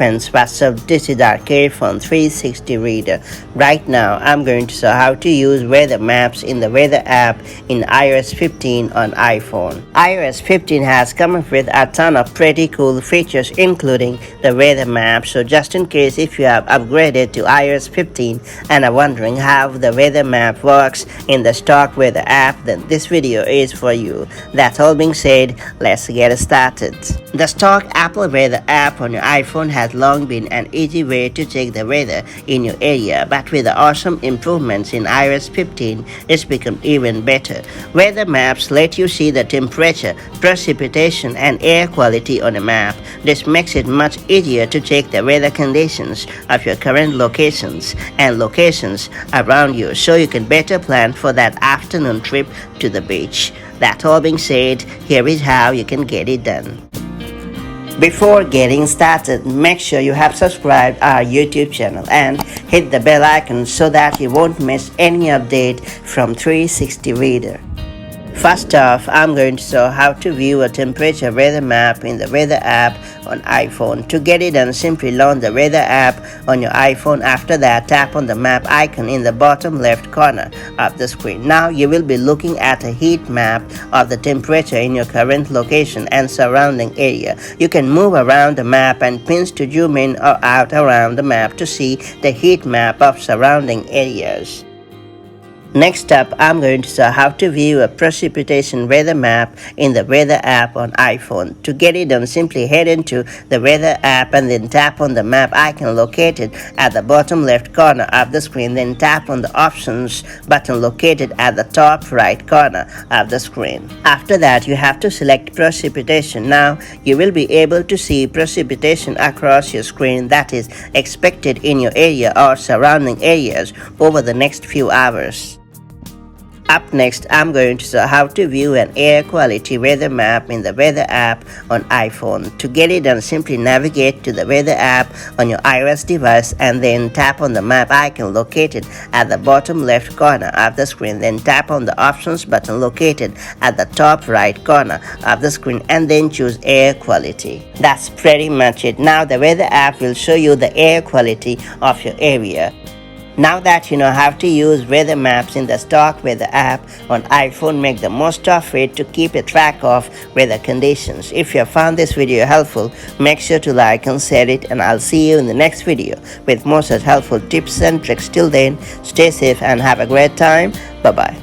friends, what's up? This is our iPhone 360 reader. Right now I'm going to show how to use weather maps in the weather app in iOS 15 on iPhone. iOS 15 has come up with a ton of pretty cool features including the weather map. So just in case if you have upgraded to iOS 15 and are wondering how the weather map works in the stock weather app, then this video is for you. That all being said, let's get started. The stock Apple Weather app on your iPhone has long been an easy way to check the weather in your area, but with the awesome improvements in iOS 15, it's become even better. Weather maps let you see the temperature, precipitation, and air quality on a map. This makes it much easier to check the weather conditions of your current locations and locations around you, so you can better plan for that afternoon trip to the beach. That all being said, here is how you can get it done. Before getting started, make sure you have subscribed our YouTube channel and hit the bell icon so that you won't miss any update from 360 Reader. First off, I'm going to show how to view a temperature weather map in the weather app on iPhone. To get it done, simply launch the weather app on your iPhone. After that, tap on the map icon in the bottom left corner of the screen. Now you will be looking at a heat map of the temperature in your current location and surrounding area. You can move around the map and pins to zoom in or out around the map to see the heat map of surrounding areas. Next up, I'm going to show how to view a precipitation weather map in the weather app on iPhone. To get it done, simply head into the weather app and then tap on the map icon located at the bottom left corner of the screen. Then tap on the options button located at the top right corner of the screen. After that, you have to select precipitation. Now you will be able to see precipitation across your screen that is expected in your area or surrounding areas over the next few hours. Up next, I'm going to show how to view an air quality weather map in the weather app on iPhone. To get it done, simply navigate to the weather app on your iOS device and then tap on the map icon located at the bottom left corner of the screen. Then tap on the options button located at the top right corner of the screen and then choose air quality. That's pretty much it. Now the weather app will show you the air quality of your area. Now that you know how to use weather maps in the stock weather app on iPhone, make the most of it to keep a track of weather conditions. If you have found this video helpful, make sure to like and share it, and I'll see you in the next video with more such helpful tips and tricks. Till then, stay safe and have a great time. Bye-bye.